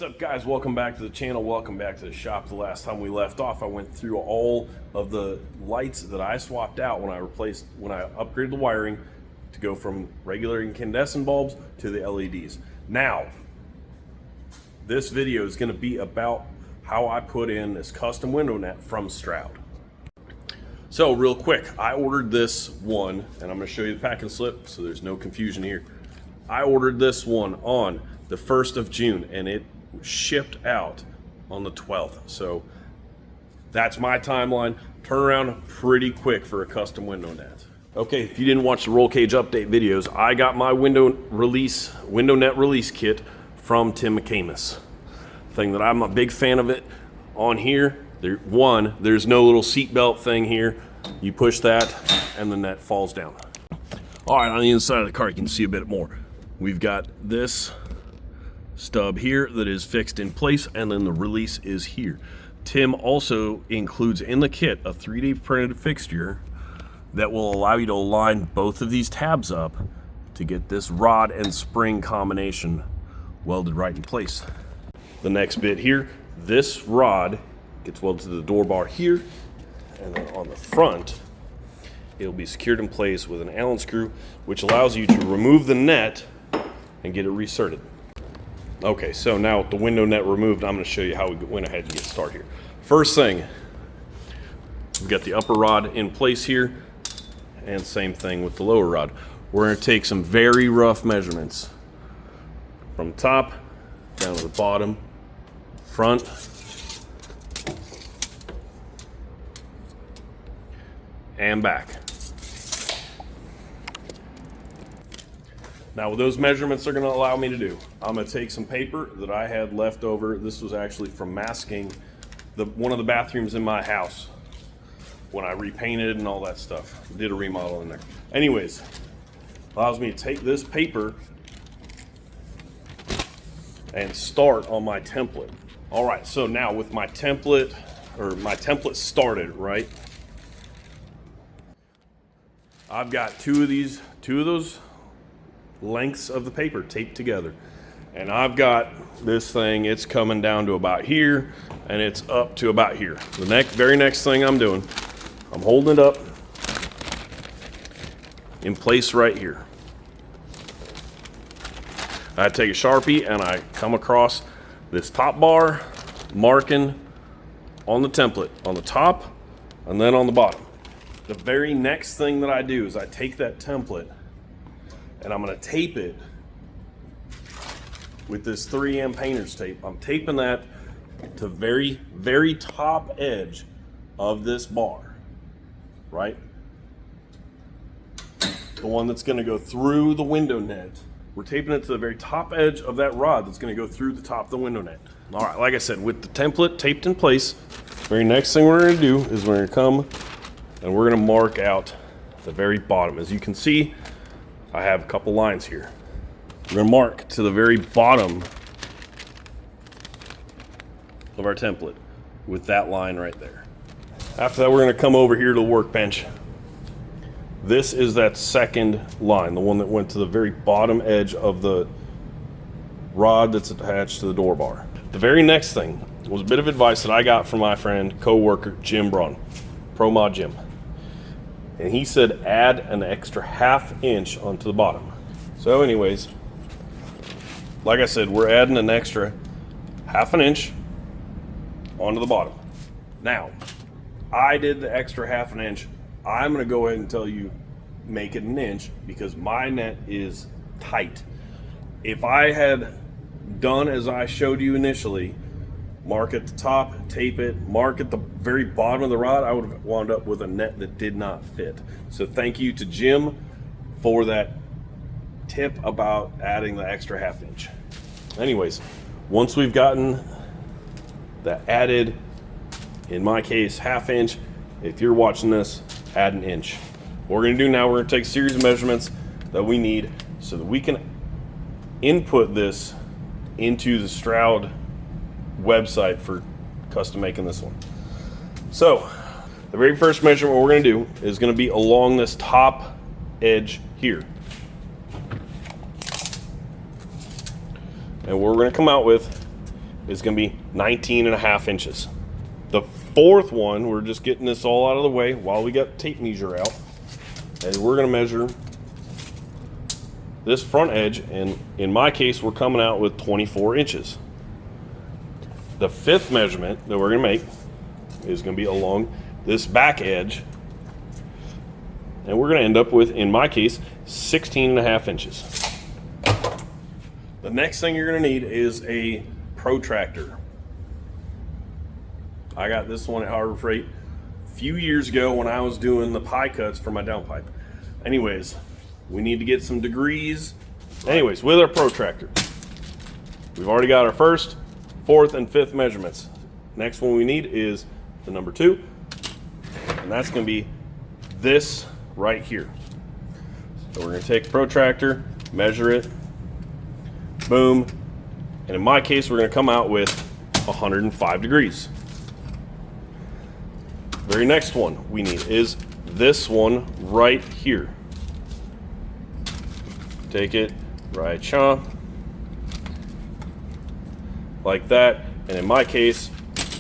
What's up, guys? Welcome back to the channel. Welcome back to the shop. The last time we left off, I went through all of the lights that I swapped out when I upgraded the wiring to go from regular incandescent bulbs to the LEDs. Now, this video is going to be about how I put in this custom window net from Stroud. So real quick, I ordered this one, and I'm going to show you the packing slip so there's no confusion here. I ordered this one on the 1st of June, and it shipped out on the 12th. So that's my timeline. Turn around pretty quick for a custom window net. Okay, if you didn't watch the roll cage update videos, I got my window net release kit from Tim McAmis. Thing that I'm a big fan of it on here. There's no little seatbelt thing here. You push that and the net falls down. All right, on the inside of the car, you can see a bit more. We've got this stub here that is fixed in place, and then the release is here. Tim also includes in the kit a 3D printed fixture that will allow you to align both of these tabs up to get this rod and spring combination welded right in place. The next bit here, this rod gets welded to the door bar here, and then on the front it'll be secured in place with an Allen screw, which allows you to remove the net and get it reserted. Okay, so now with the window net removed, I'm going to show you how we went ahead and get started here. First thing, we've got the upper rod in place here, and same thing with the lower rod. We're going to take some very rough measurements from the top down to the bottom, front, and back. Now, what those measurements are going to allow me to do, I'm going to take some paper that I had left over. This was actually from masking one of the bathrooms in my house when I repainted and all that stuff. Did a remodel in there. Anyways, allows me to take this paper and start on my template. All right, so now with my template started, right? I've got two of those lengths of the paper taped together, and I've got this thing, it's coming down to about here and it's up to about here. The very next thing I'm doing, I'm holding it up in place right here. I take a Sharpie and I come across this top bar, marking on the template on the top and then on the bottom. The very next thing that I do is I take that template and I'm going to tape it with this 3M painter's tape. I'm taping that to very, very top edge of this bar, right? The one that's going to go through the window net. We're taping it to the very top edge of that rod that's going to go through the top of the window net. All right, like I said, with the template taped in place, the very next thing we're going to do is we're going to come and we're going to mark out the very bottom. As you can see, I have a couple lines here. We're going to mark to the very bottom of our template with that line right there. After that, we're going to come over here to the workbench. This is that second line, the one that went to the very bottom edge of the rod that's attached to the door bar. The very next thing was a bit of advice that I got from my friend, co-worker, Jim Braun, Pro Mod Jim. And he said add an extra ½ inch onto the bottom. So anyways, like I said, we're adding an extra ½ inch onto the bottom. Now, I did the extra ½ inch. I'm going to go ahead and tell you make it 1 inch because my net is tight. If I had done as I showed you initially, mark at the top, tape it, mark at the very bottom of the rod, I would have wound up with a net that did not fit. So thank you to Jim for that tip about adding the extra ½ inch. Anyways, once we've gotten that added, in my case, ½ inch, if you're watching this, add 1 inch. What we're gonna do now, we're gonna take a series of measurements that we need so that we can input this into the Stroud website for custom making this one. So the very first measurement we're going to do is going to be along this top edge here, and what we're going to come out with is going to be 19.5 inches. The fourth one, we're just getting this all out of the way while we got tape measure out, and we're going to measure this front edge, and in my case, we're coming out with 24 inches. The fifth measurement that we're going to make is going to be along this back edge, and we're going to end up with, in my case, 16.5 inches. The next thing you're going to need is a protractor. I got this one at Harbor Freight a few years ago when I was doing the pie cuts for my downpipe. Anyways, we need to get some degrees. Anyways, with our protractor, we've already got our first, fourth, and fifth measurements. Next one we need is the number 2, and that's going to be this right here. So we're going to take a protractor, measure it, boom, and in my case, we're going to come out with 105 degrees. Very next one we need is this one right here. Take it right like that, and in my case,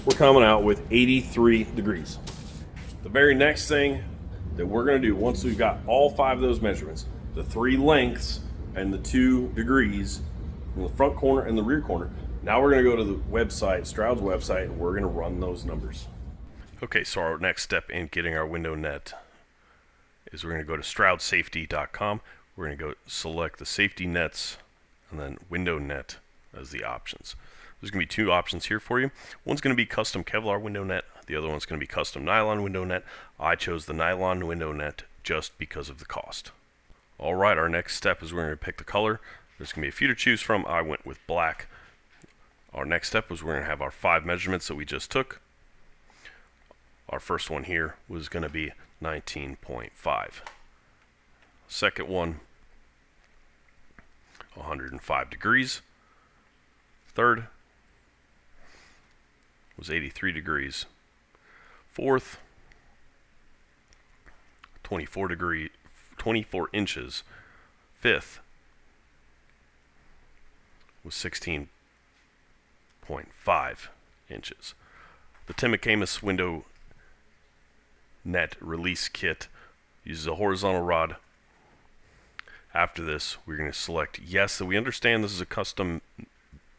we're coming out with 83 degrees. The very next thing that we're going to do, once we've got all 5 of those measurements, the 3 lengths and the 2 degrees in the front corner and the rear corner, now we're going to go to the website, Stroud's website, and we're going to run those numbers. Okay, so our next step in getting our window net is we're going to go to StroudSafety.com. We're going to go select the safety nets and then window net as the options. There's going to be 2 options here for you. One's going to be custom Kevlar window net. The other one's going to be custom nylon window net. I chose the nylon window net just because of the cost. All right, our next step is we're going to pick the color. There's going to be a few to choose from. I went with black. Our next step was we're going to have our 5 measurements that we just took. Our first one here was going to be 19.5. Second one, 105 degrees. Third was 83 degrees. Fourth, 24 inches. Fifth was 16.5 inches. The Tim McAmis window net release kit uses a horizontal rod. After this, we're going to select yes, so we understand this is a custom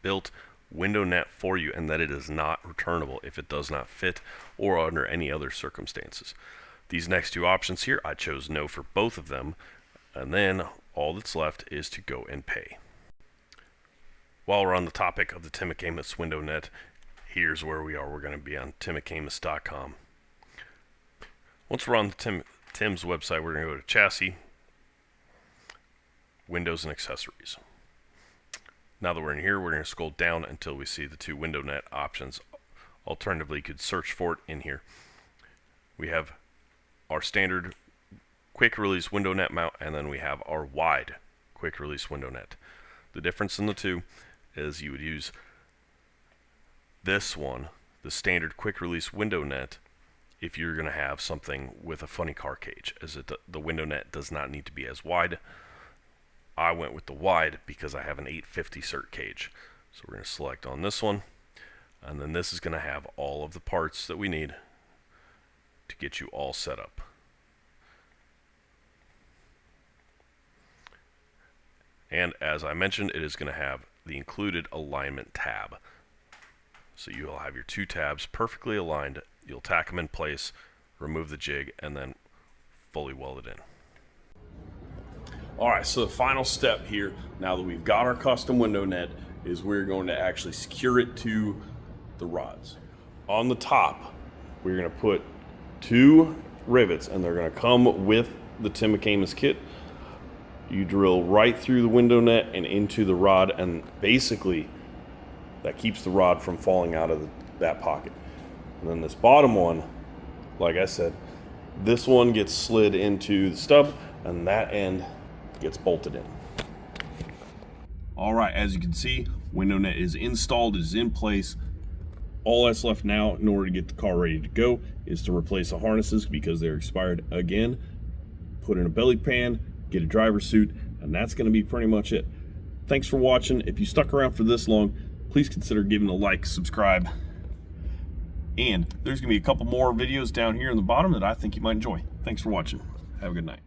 built window net for you and that it is not returnable if it does not fit or under any other circumstances. These next 2 options here, I chose no for both of them, and then all that's left is to go and pay. While we're on the topic of the Tim McAmis window net, here's where we are. We're going to be on timmcamis.com. Once we're on the Tim's website, we're going to go to chassis, windows, and accessories. Now that we're in here, we're going to scroll down until we see the 2 window net options. Alternatively, you could search for it in here. We have our standard quick release window net mount, and then we have our wide quick release window net. The difference in the 2 is you would use this one, the standard quick release window net, if you're going to have something with a funny car cage, as the window net does not need to be as wide. I went with the wide because I have an 850 cert cage. So we're going to select on this one, and then this is going to have all of the parts that we need to get you all set up. And as I mentioned, it is going to have the included alignment tab. So you'll have your 2 tabs perfectly aligned. You'll tack them in place, remove the jig, and then fully weld it in. All right, so the final step here, now that we've got our custom window net, is we're going to actually secure it to the rods. On the top, we're going to put 2 rivets, and they're going to come with the Tim McAmis kit. You drill right through the window net and into the rod, and basically that keeps the rod from falling out of that pocket. And then this bottom one, like I said, this one gets slid into the stub, and that end gets bolted in. All right, as you can see, window net is installed, it is in place. All that's left now in order to get the car ready to go is to replace the harnesses because they're expired again, put in a belly pan, get a driver suit, and that's going to be pretty much it. Thanks for watching. If you stuck around for this long, please consider giving a like, subscribe, and there's going to be a couple more videos down here in the bottom that I think you might enjoy. Thanks for watching. Have a good night.